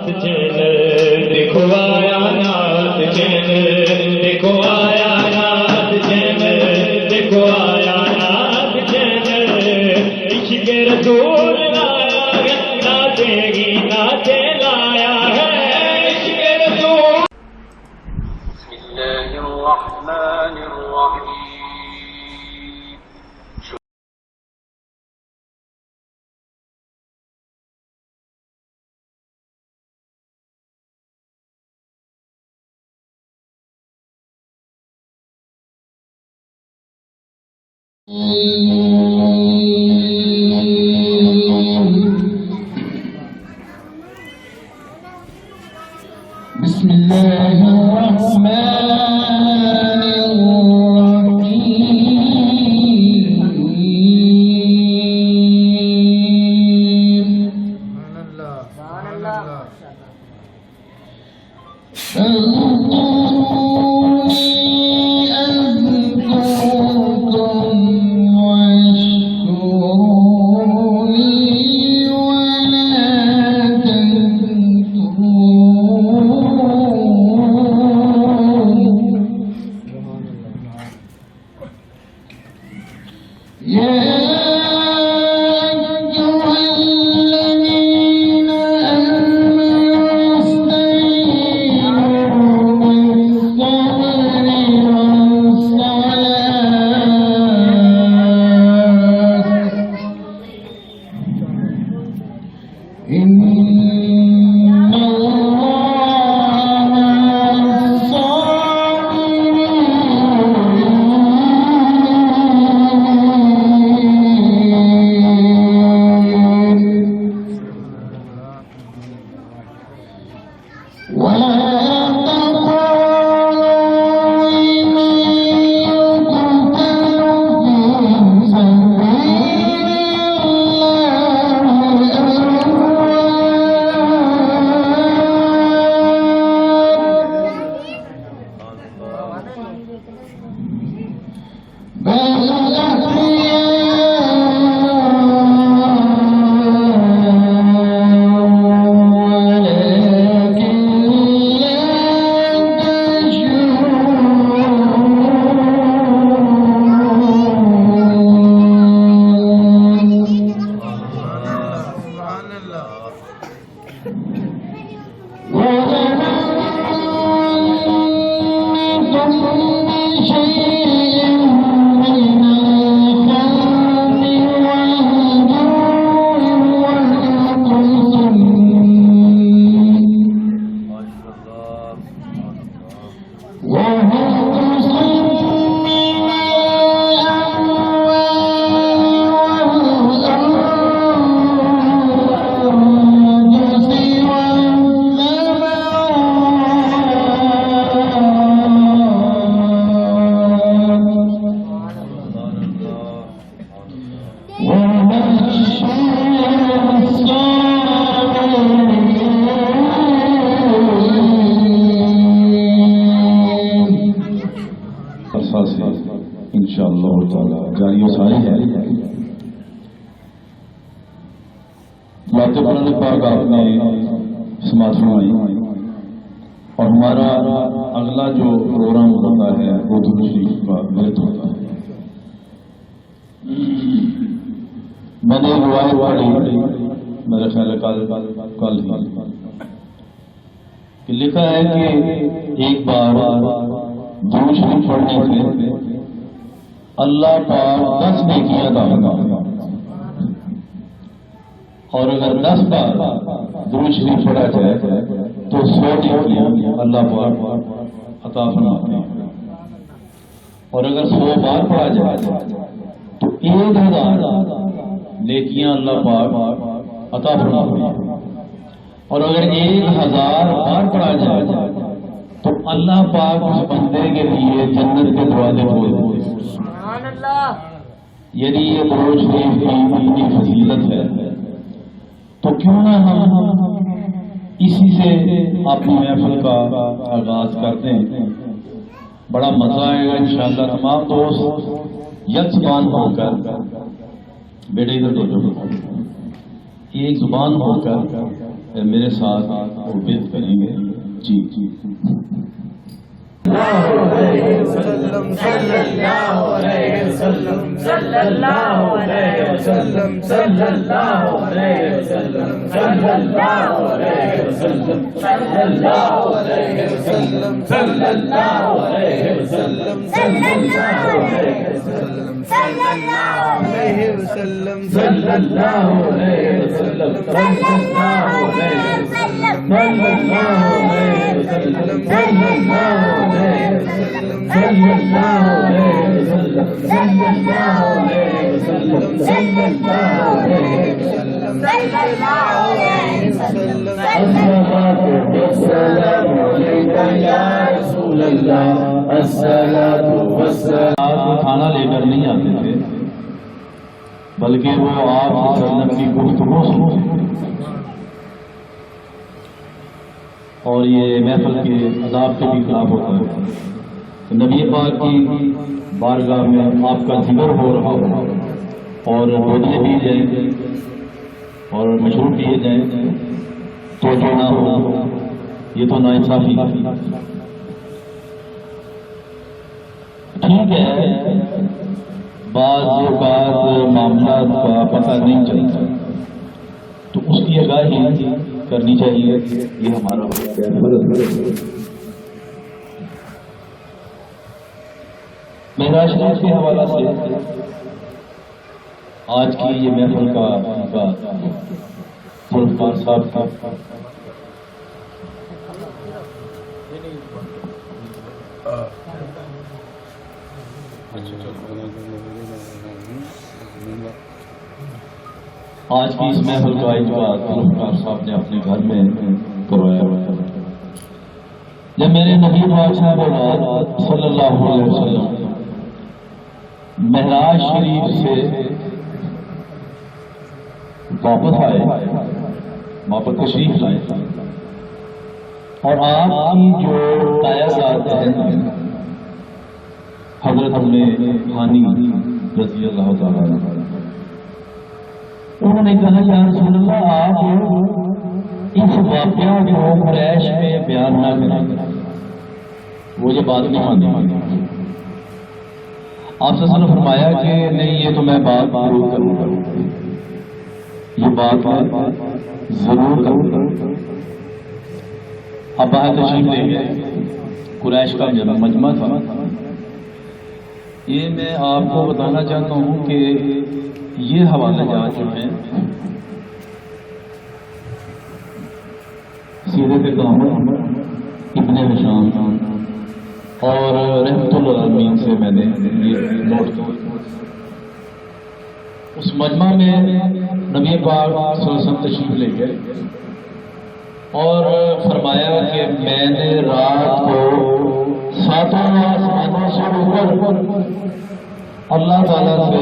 Channel دیکھو آیا نات چینل دیکھو آیا نات چینل دیکھو آیا نات چینل عشق رسول لایا ہے ناچے گی ناچے لایا ہے عشق رسول. بسم اللہ الرحمن الرحیم. بسم اللہ الرحمن اور ہمارا اگلا جو پروگرام ہوتا ہے وہ درود شریف کا ملت ہوتا ہے. میں نے روایت پڑھی میرا خیال ہے کل ہی کہ لکھا ہے کہ ایک بار درود شریف پڑھنے سے اللہ پاک 10 نیکیاں عطا فرماتا ہے، اور اگر 10 بار درود شریف پڑھا جائے تو 100 نیکیاں اللہ پاک عطا فرماتے ہیں، اور اگر 100 بار پڑھا جائے تو 1000 نیکیاں اللہ پاک عطا فرماتے ہیں، اور اگر 1000 بار پڑھا جائے تو اللہ پاک اس بندے کے لیے جنت کے دروازے کھول دیتے ہیں. یعنی یہ درود شریف کی اتنی فضیلت ہے تو کیوں نہ ہم اسی سے اپنی محفل کا آغاز کرتے ہیں. بڑا مزہ آئے گا انشاءاللہ. تمام دوست یک زبان ہو کر بیٹے ادھر دیکھو، ایک زبان ہو کر میرے ساتھ وہ بیت کریں گے. جی وسلم صلی اللہ علیہ وسلم صلی اللہ علیہ وسلم صلی اللہ علیہ وسلم صلی اللہ علیہ وسلم صلی اللہ علیہ وسلم صلی اللہ علیہ وسلم صلی اللہ علیہ وسلم صلی اللہ علیہ وسلم صلی اللہ علیہ وسلم صلی اللہ علیہ وسلم صلی اللہ علیہ وسلم صلی اللہ علیہ وسلم صلی اللہ علیہ وسلم صلی اللہ علیہ وسلم صلی اللہ علیہ وسلم صلی اللہ علیہ وسلم الصلاۃ والسلام علیک یا رسول اللہ الصلاۃ والسلام. کھانا لے کر نہیں آتے تھے بلکہ وہ آپ وسلم کی گفتگو سنتے تھے. اور یہ محفل کے عذاب کے بھی خلاف ہوتا ہے. نبی پاک کی بارگاہ میں آپ کا ذکر ہو رہا ہو اور روزے بھی جائیں اور مشروب دیے جائیں تو جو نہ ہو یہ تو ناانصافی. ٹھیک ہے بعض اوقات معاملات کا پتہ نہیں چلتا تو اس کی آگاہی کرنی چاہیے. یہ ہمارا معراج شریف کے حوالہ سے آج کی یہ محفل کا ذوالفقار صاحب کا آج کی اس محفل کا اجلاس ذوالفقار صاحب نے اپنے گھر میں کروایا. جب میرے نبی پاک صاحب صلی اللہ علیہ وسلم معراج شریف سے واپس آئے واپس تشریف لائے اور آپ کی جو تایہ ہیں حضرت ہانی رضی اللہ تعالیٰ انہوں نے کہا یا رسول اللہ آپ اس واقعہ کو قریش میں بیان نہ کریں. وہ یہ بات نہیں مانتے. آپ سے فرمایا کہ نہیں یہ تو میں بات ضرور کروں گا. یہ بات ضرور کروں گا. اب باہر تشریف لے گئے. قریش کا مجمع تھا. یہ میں آپ کو بتانا چاہتا ہوں کہ یہ حوالہ جات جو ہیں سیرت دامن ابن ہشام اور رحمت العالمین سے میں نے یہ نوٹ کیا. اس مجمع میں نبی پاک صلی اللہ علیہ وسلم تشریف لے گئے اور فرمایا کہ میں نے رات کو ساتوں آسمانوں سے اوپر اللہ تعالیٰ سے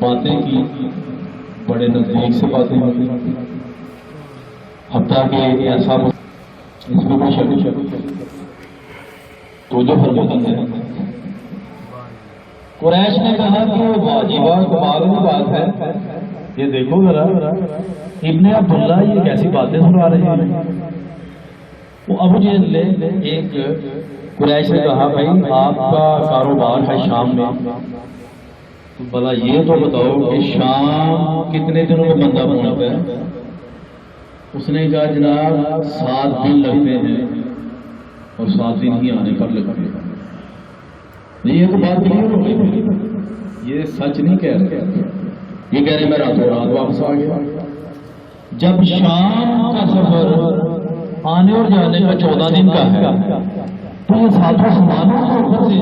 باتیں کی. بڑے نزدیک سے باتیں ہوتی حتیٰ کہ ایسا اس میں کوئی شک تو جو فرماتے ہیں. قریش نے کہا کہ وہ واجبہ کمال کی بات ہے. یہ دیکھو ذرا ابن عبداللہ یہ کیسی باتیں سنا رہے ہیں. وہ ابو جہل نے ایک قریش نے کہا بھائی آپ کا کاروبار ہے شام میں تو بھلا یہ تو بتاؤ کہ شام کتنے دنوں میں بندہ پہنچتا ہے. اس نے کہا جناب 7 دن لگتے ہیں اور 7 دن ہی آنے پر لگتے ہیں. یہ تو بات نہیں ہو گئی. یہ سچ نہیں کہہ رہے. یہ کہہ رہے میں راتوں رات واپس آ گیا. جب شام کا سفر آنے اور جانے کا 14 دن کا ہے تو یہ 7 سمانوں سے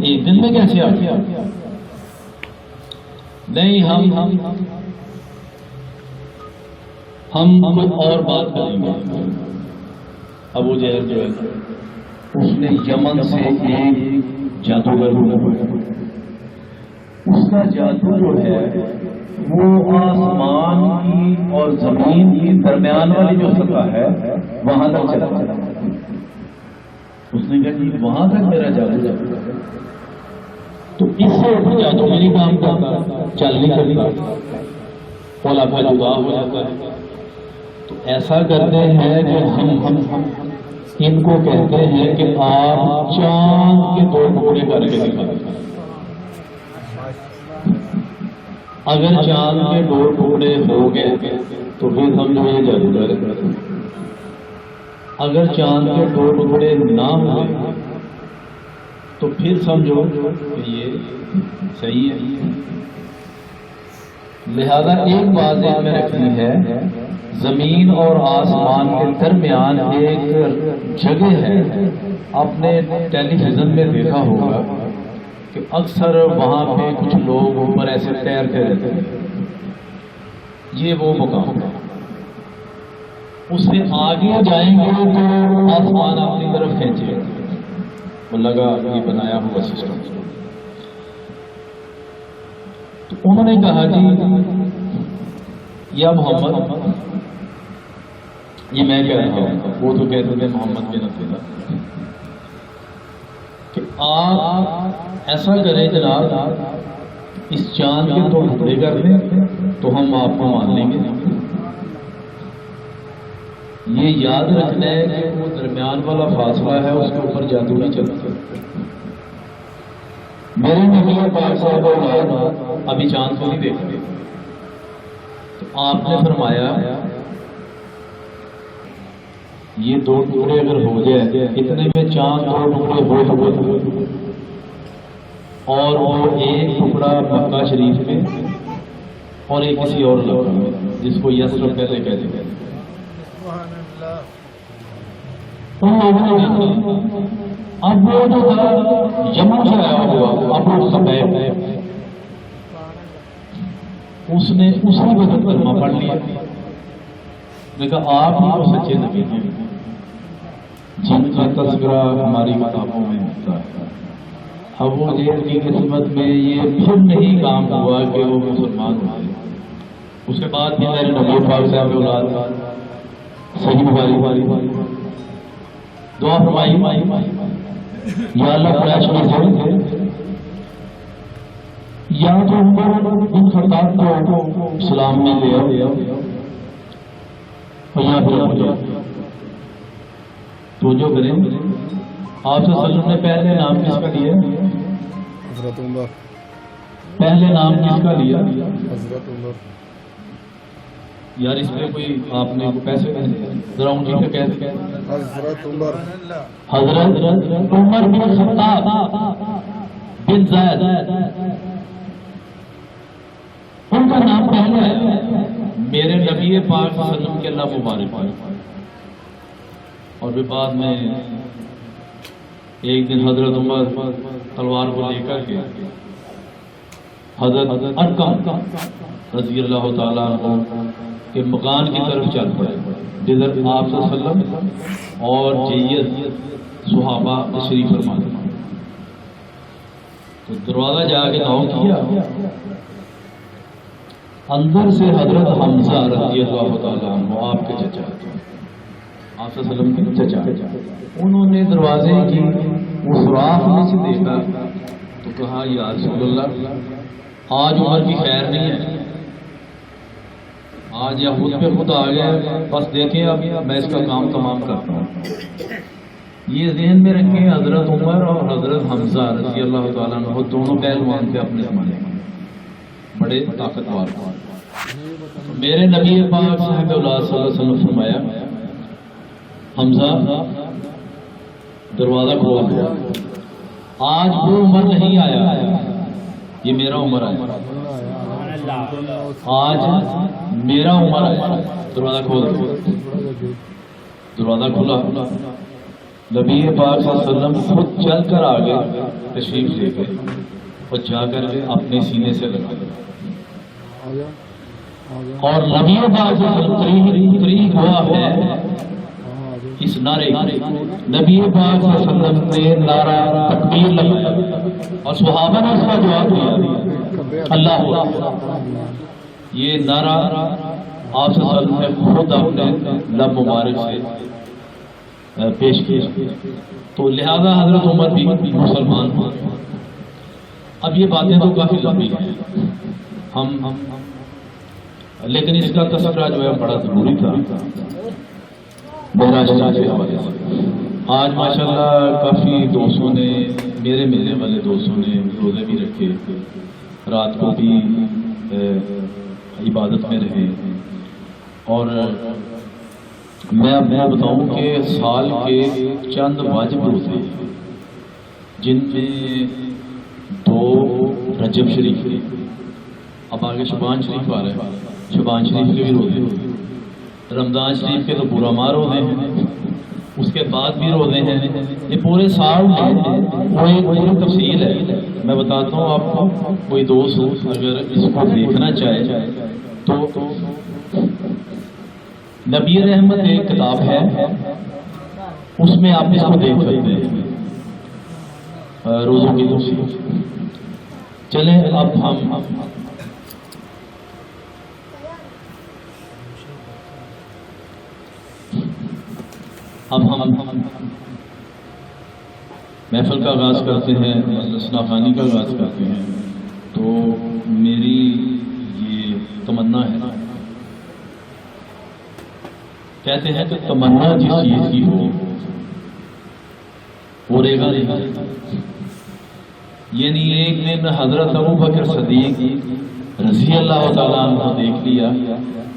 ایک دن میں کیسے آ گیا؟ نہیں ہم کوئی اور بات کریں گے. ابو جہل جو ہے اس نے یمن سے ایک جادوگر بلایا. اس کا جادو جو ہے وہ آسمان کی اور زمین کی درمیان والی جو سطح ہے وہاں تک چلا جاتا ہے. اس نے کہا کہ وہاں تک میرا جادو جاتا ہے تو اس سے جادوگری کام کرتا چل نہیں کرتا علاقہ جدا ہو جاتا ہے. تو تو ایسا کرتے ہیں کہ ہم ان کو کہتے ہیں کہ آپ چاند کے 2 ٹکڑے کر کے دکھائیں. اگر چاند کے 2 ٹکڑے ہو گئے تو پھر ہم جو یہ جادوگر ہے. اگر چاند کے 2 ٹکڑے نہ ہوئے تو پھر سمجھو کہ یہ صحیح ہے. لہذا ایک بات ذہن میں رکھنی ہے، زمین اور آسمان کے درمیان ایک جگہ ہے. آپ نے ٹیلی ویژن میں دیکھا ہوگا کہ اکثر وہاں پہ کچھ لوگ اوپر ایسے تیرتے رہتے ہیں. یہ وہ مقام ہے. اس سے آگے جائیں گے تو آسمان اپنی طرف کھینچے. وہ لگا یہ بنایا ہوا سسٹم. تو انہوں نے کہا جی یا محمد، یہ میں کہہ رہا ہوں، وہ تو کہتے تھے محمد بن عبداللہ، کہ آپ ایسا کریں جناب، اس چاند کے 2 ٹکڑے کر دیں تو ہم آپ کو مان لیں گے. یہ یاد رکھنا ہے کہ وہ درمیان والا فاصلہ ہے، اس کے اوپر جادو نہیں چلتا. میرے نبی پاک صاحب ابھی چاند کو نہیں دیکھتے، تو آپ نے فرمایا یہ 2 ٹکڑے اگر ہو جائے، اتنے میں چاند 2 ٹکڑے ہو گئے، اور وہ ایک ٹکڑا مکہ شریف میں اور ایک کسی اور علاقے میں جس کو یسرب پہلے کہتے ہیں. ان لوگوں نے دیکھا اب وہ جو تھا یمن سے آیا ہوا ابو سبیب، اس نے اسی وقت کلمہ پڑھ لیا. نے کہا آپ ہی تو سچے نبی ہیں جن کا تذکرہ ہماری کتابوں میں ہوتا ہے. اب وہ جیل کی قسمت میں یہ پھر نہیں کام ہوا کہ وہ مسلمان ہوئے. اس کے بعد بھی میرے نبی پاک صاحب اولاد صحیح بخاری دعا فرمائی، یا اللہ قریش میں سے یا تو عمر بن خطاب کو اسلام میں لے آؤ یا پھر تو جو کریں. آپ صلی اللہ علیہ وسلم نے پہلے نام کس کا لیا؟ حضرت عمر. پہلے نام کس کا لیا؟ حضرت عمر. یار اس پہ کوئی آپ نے پیسے ذرا اونچی کا کہتے ہیں. حضرت عمر. حضرت عمر بن خطاب بن زید، ان کا نام پہلے ہے. میرے نبی پاک صلی اللہ علیہ وسلم کے اللہ مبارک ہے. اور پھر بعد میں ایک دن حضرت عمر تلوار کو لے کر کے حضرت ارقم رضی اللہ تعالیٰ عنہ کے مکان کی طرف چل پڑے جدھر آپ صلی اللہ علیہ وسلم اور جیت صحابہ تشریف فرما. تو دروازہ جا کے ناؤ کیا، اندر سے حضرت حمزہ رضی اللہ تعالیٰ عنہ آپ کے چچا، آپ صلی اللہ علیہ وسلم کے چچا، انہوں نے دروازے کی اس سوراخ میں سے دیکھا تو کہا یا رسول اللہ آج عمر کی خیر نہیں ہے، آج یا خود پہ خود آ گیا، بس دیکھیں اب میں اس کا کام تمام کرتا ہوں. یہ ذہن میں رکھیں حضرت عمر اور حضرت حمزہ رضی اللہ تعالیٰ عنہ دونوں پہلوان تھے اپنے زمانے میں، بڑے طاقتور. میرے نبی پاک صاحب اولاد صلی اللہ علیہ وسلم فرمایا حمزہ دروازہ کھول دیا، آج وہ عمر نہیں آیا، یہ میرا عمر آیا، آج میرا عمر آیا. دروازہ کھول دیا. دروازہ کھلا، نبی پاک صلی اللہ علیہ وسلم خود چل کر آ گئے، تشریف لے گئے اور جا کر کے اپنے سینے سے لگا دیا. اور نبی پاک صلی اللہ علیہ وسلم قریب ہوا ہے اس نعرے، نبی پاک صلی اللہ علیہ وسلم نے نعرہ تکبیر لگایا اور صحابہ نے اس کا جواب دیا اللہ. یہ نعرہ آپ صلی اللہ علیہ وسلم نے خود اپنے لب مبارک سے پیش کیا. تو لہذا حضرت عمر بھی مسلمان ہوئے. اب یہ باتیں تو کافی لمبی ہیں، ہم لیکن اس کا تذکرہ جو ہے بڑا ضروری تھا معراج شریف کے حوالے سے۔ آج ماشاءاللہ کافی دوستوں نے، میرے ملنے والے دوستوں نے روزے بھی رکھے، رات کو بھی عبادت میں رہے، اور میں اب بتاؤں کہ سال کے چند واجب روزے جن میں 2 رجب شریف کے، اب آگے شعبان شریف آ رہا ہے، شعبان شریف کے بھی روزے، رمضان شریف کے تو پورا ماہ روزے ہیں، اس کے بعد بھی روزے ہیں، یہ پورے سال میں وہ ایک پوری تفصیل ہے۔ میں بتاتا ہوں آپ کو، کوئی دوست اگر اس کو دیکھنا چاہے تو نبی رحمت ایک کتاب ہے، اس میں آپ اس کو دیکھ سکتے ہیں، روزوں کی تفصیل۔ چلیں اب ہم محفل کا آغاز کرتے ہیں، نافانی کا آغاز کرتے ہیں۔ تو میری یہ تمنا ہے، کہتے ہیں کہ تمنا جس چیز کی ہو وہ رے گا نہیں۔ یعنی ایک دن حضرت ابو بکر صدیق رضی اللہ تعالیٰ عنہ دیکھ لیا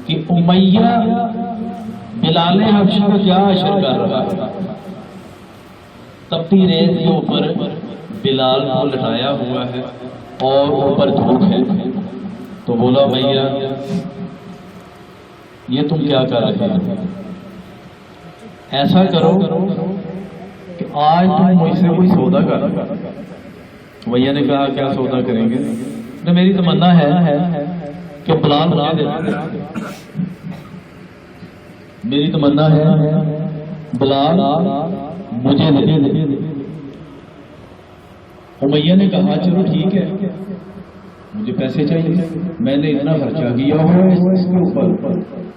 کہ امیہ بلال حبشی کو کیا اشر کر رہا ہے، تپتی ریت کے اوپر بلال کو لٹایا ہوا ہے اور اوپر دھوپ ہے۔ تو بولا بھیا یہ تم کیا کر رہے ہو، ایسا کرو کہ آج تم مجھ سے کوئی سودا کر۔ بھیا نے کہا کیا سودا کریں گے؟ تو میری تمنا ہے کہ بلال مجھے دے دے، میری تمنا ہے بلال مجھے دے دے۔ امیہ نے کہا چلو ٹھیک ہے، مجھے پیسے چاہیے، میں نے اتنا خرچہ کیا ہوا ہے اس کے اوپر،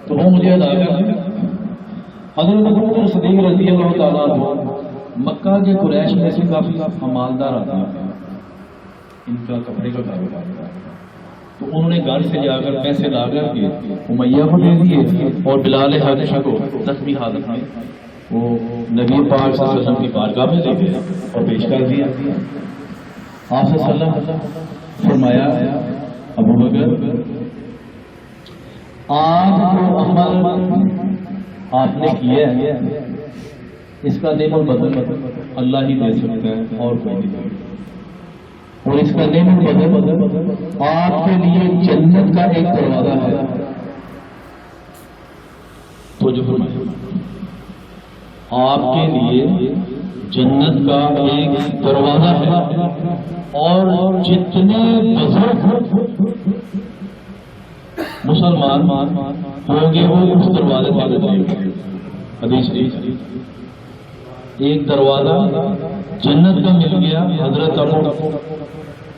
تو وہ مجھے ادا کر دیں۔ حضرت ابو بکر صدیق رضی اللہ تعالیٰ عنہ مکہ کے قریش میں سے کافی مالدار آدمی ہیں، ان کا کپڑے کا کاروبار ہے، تو انہوں نے گھر سے جا کر پیسے لا کر کے امیہ کو دے دیے اور بلال حبشی کو زخمی حالت میں وہ نبی پاک صلی اللہ علیہ وسلم کی بارگاہ میں لے گئے اور پیش کر دیا۔ آپ صلی اللہ علیہ وسلم فرمایا ابو بکر آج جو عمل آپ نے کیا ہے اس کا نعم البدل اللہ ہی دے سکتا ہے اور کوئی نہیں، اور اس کا نعم البدل آپ کے لیے جنت کا ایک دروازہ ہے۔ تو جو آپ کے لیے جنت کا ایک دروازہ ہے، اور جتنے بزرگ مسلمان ہوں گے وہ اس دروازے پر جائیں گے۔ حدیث شریف ایک دروازہ جنت کا مل گیا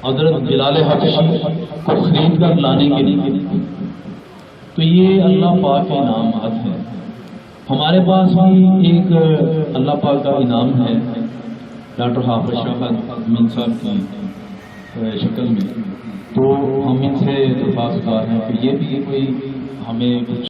حضرت بلال حبشی کو خرید کر لانے کے لیے، تو یہ اللہ پاک کے انعامات ہیں۔ ہمارے پاس بھی ایک اللہ پاک کا انعام ہے ڈاکٹر حافظ شفقت امین صاحب کی شکل میں، تو ہم ان سے درخواست گزار ہیں کہ یہ بھی کوئی ہمیں کچھ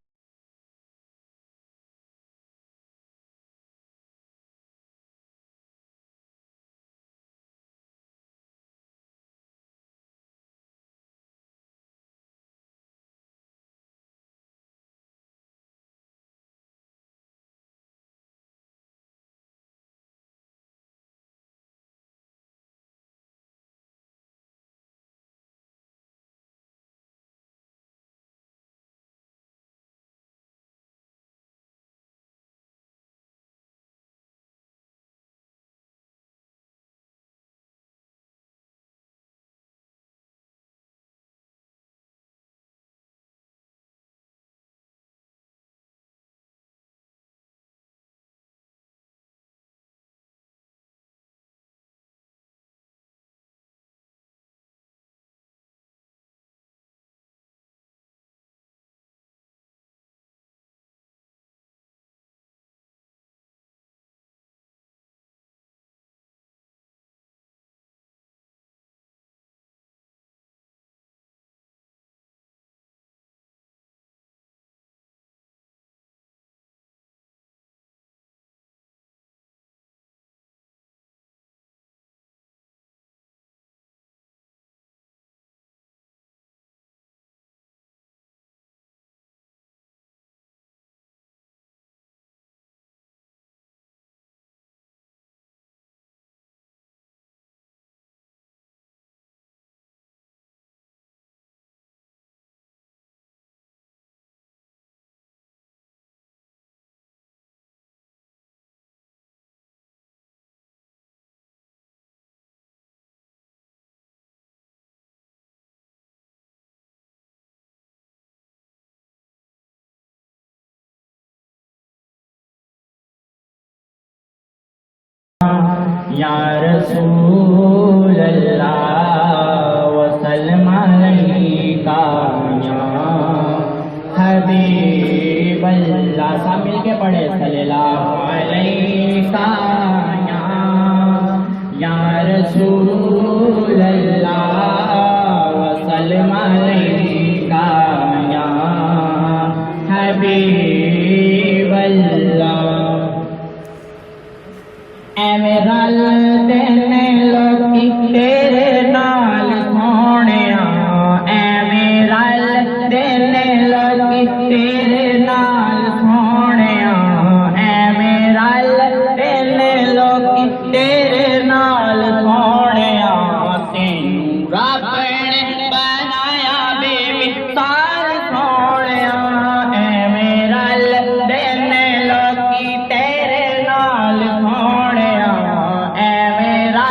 یا رسول اللہ وسلم علیکہ یا حبیب اللہ. سب مل کے پڑھے صلی اللہ علیکہ یا رسول اللہ وسلم علیکہ یا حبیب اللہ. اے میرا دینے لوگی تیرے نال سونیا، اے میرا دینے لوگی تیرے نال سونیا، اے میرا دینے لوگی تیرے نال سونیا. تینوں رب نے بنایا بے مثال سونیا، اے میرا دینے لوگی تیرے نال سونیا، اے میرا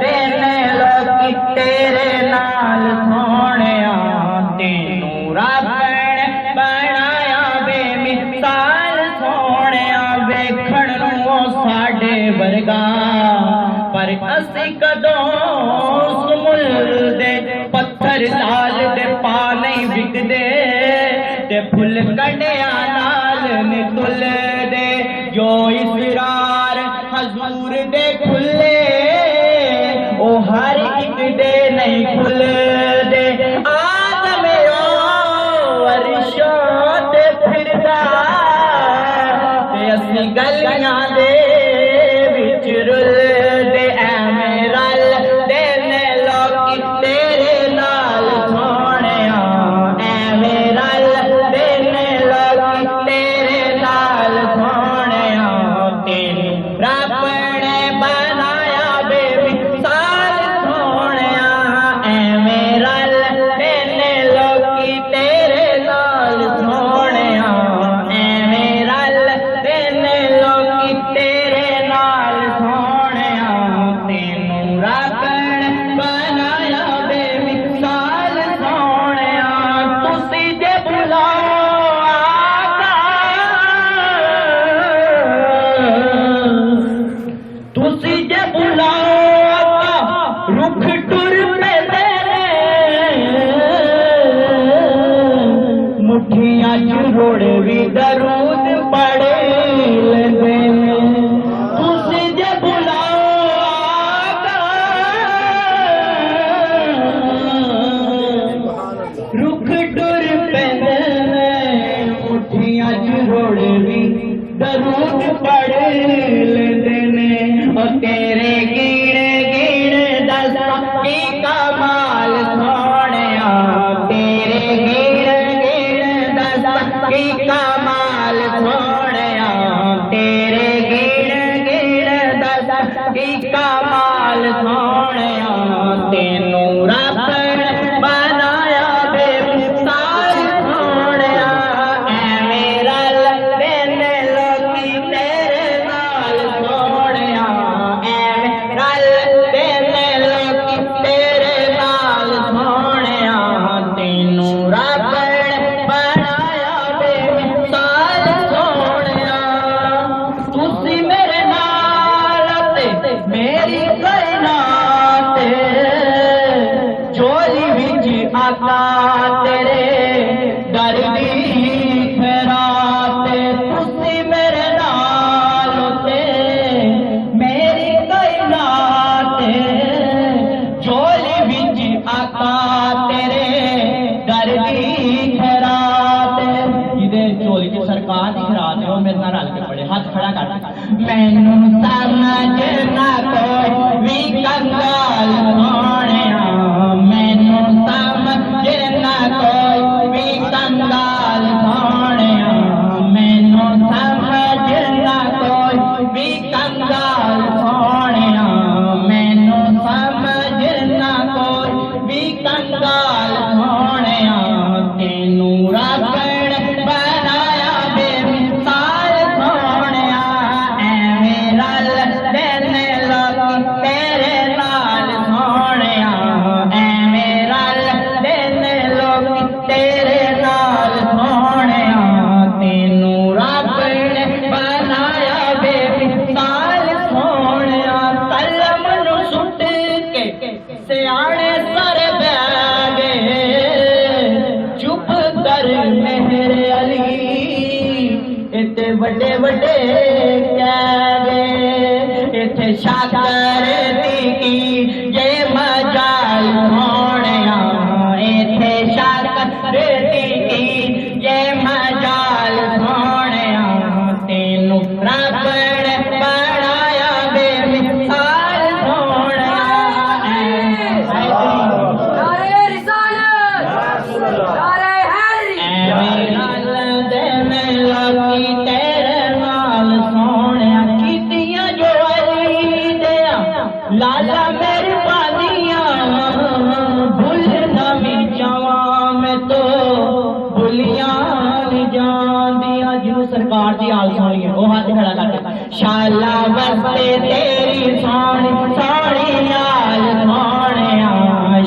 دینے لوگی تیرے نال سونیا. تینوں رب نے بنایا بے مثال سونیا. ویکھن نوں ساڈے ورگا پر اسی کدوں سمل دے پتھر لال دے پا نہیں وکدے تے پھل کڈیا نال نے تل دے. جو اسرار حضور دے کھلے او ہر ایک دے نہیں کھل دے. آدم عرشاں تے پھردا تے اسی گلیاں دے وچ رل دے. اے میرا دینے لوگی تیرے نال سونیا، اے میرا دینے لوگی تیرے نال سونیا. تینوں رب نے بنایا بے مثال سونیا، اے میرا دینے لوگی تیرے نال سونیا، اے میرا دینے لوگی تیرے نال سونیا. تینوں رب نے بنایا بے مثال سونیا. تسی جے بلاؤ آقا، تسی جے بلاؤ آقا رکھ ٹر پے مٹھیاں چ روڑ بھی درود پڑھ لیندے نے. تسی جے بلاؤ آقا رکھ ٹر پیندے نے مٹھیاں چ روڑ بھی درود پڑھ لیندے نے. او تیرے گیڑ گیڑ دساں کی کمال سونیا، تیرے گیڑ گیڑ دساں کی کمال سونیا، تیرے گیڑ گیڑ دساں کی کمال سونیا. تینوں رب نے بنایا بے مثال سونیا، اے میرا دینے لوگی تیرے نال سونیا، اے میرا دینے لوگی تیرے نال سونیا. تینوں رب نے بنایا بے مثال سونیا. تسی میرے نال تے میری کائنات چولی وچ آقا تیرے در دی خیرات. تسی میرے نال تے میری کائنات چولی وچ آقا تیرے در دی خیرات. جدے چولی چ سرکار دی خیرات ہے وہ میرے نال رل کے پڑے ہاتھ کھڑا کر. مینوں سمجھ نہ کوئی وی کنگال سونیا، مینوں سمجھ نہ کوئی وی کنگال سونیا، مینوں سمجھ نہ کوئی وی کنگال سونیا، مینوں سمجھ نہ کوئی وی کنگال سونیا. تینوں رب نے بنایا بے مثال سونیا، اے میرا دینے لوگی تیرے نال ایتھے شاکر دی جے مجال سونیا ایتھے شاکر دی جے مجال سونیا تینوں رب نے بنایا بے مثال سونیا نعرہ رسالت نعرہ حیدری لالا میری پادیاں بھولنا بھی چاواں میں تو بھولیاں نہیں جاندیاں جو سرکار دی آل سونی ہے وہ ہاتھ کھڑا کر کے شالا واسطے تیری سونی سونی آل سونیا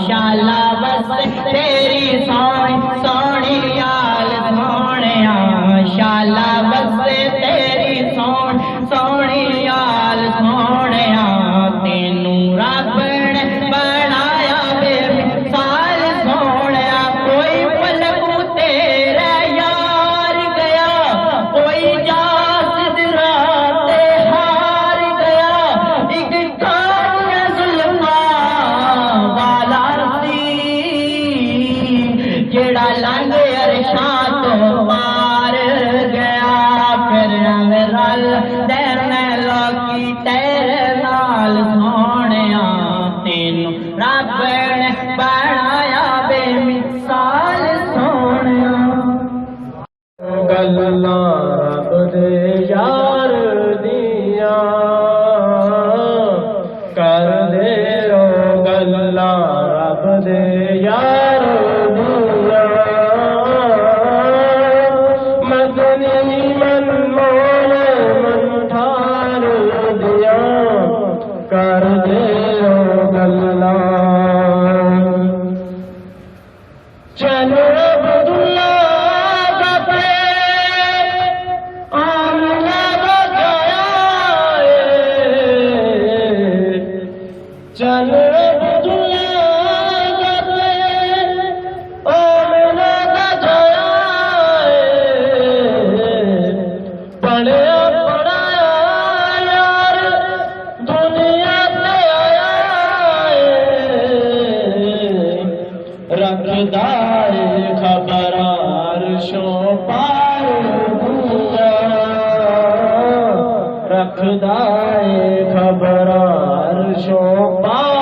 شالا واسطے تیری سونی سونی آل سونیا شالا واسطے تیری سونی سونی آل سونیا تینوں رب نے بنایا بے مثال سونیا کوئی پلک تیرا یار گیا کوئی جاسد رات ہار گیا ایک کان ظلماں والا سی جڑا لنگ عرشاں تو پار گیا پھر رل دینے لوکی تیرے نال سونیا تینوں رب نے بنایا بے مثال سونیا گلاں رب دے یار دیاں کر دے او گلاں رب دے یار دیاں مدنی من مولا من ٹھار دیاں کر دے او گلاں چلو عبداللہ چل پڑھیا پڑھایا یار دنیا تے آیا رکھدار خبرار شو پار دنیا رکھدار خبرار شو پار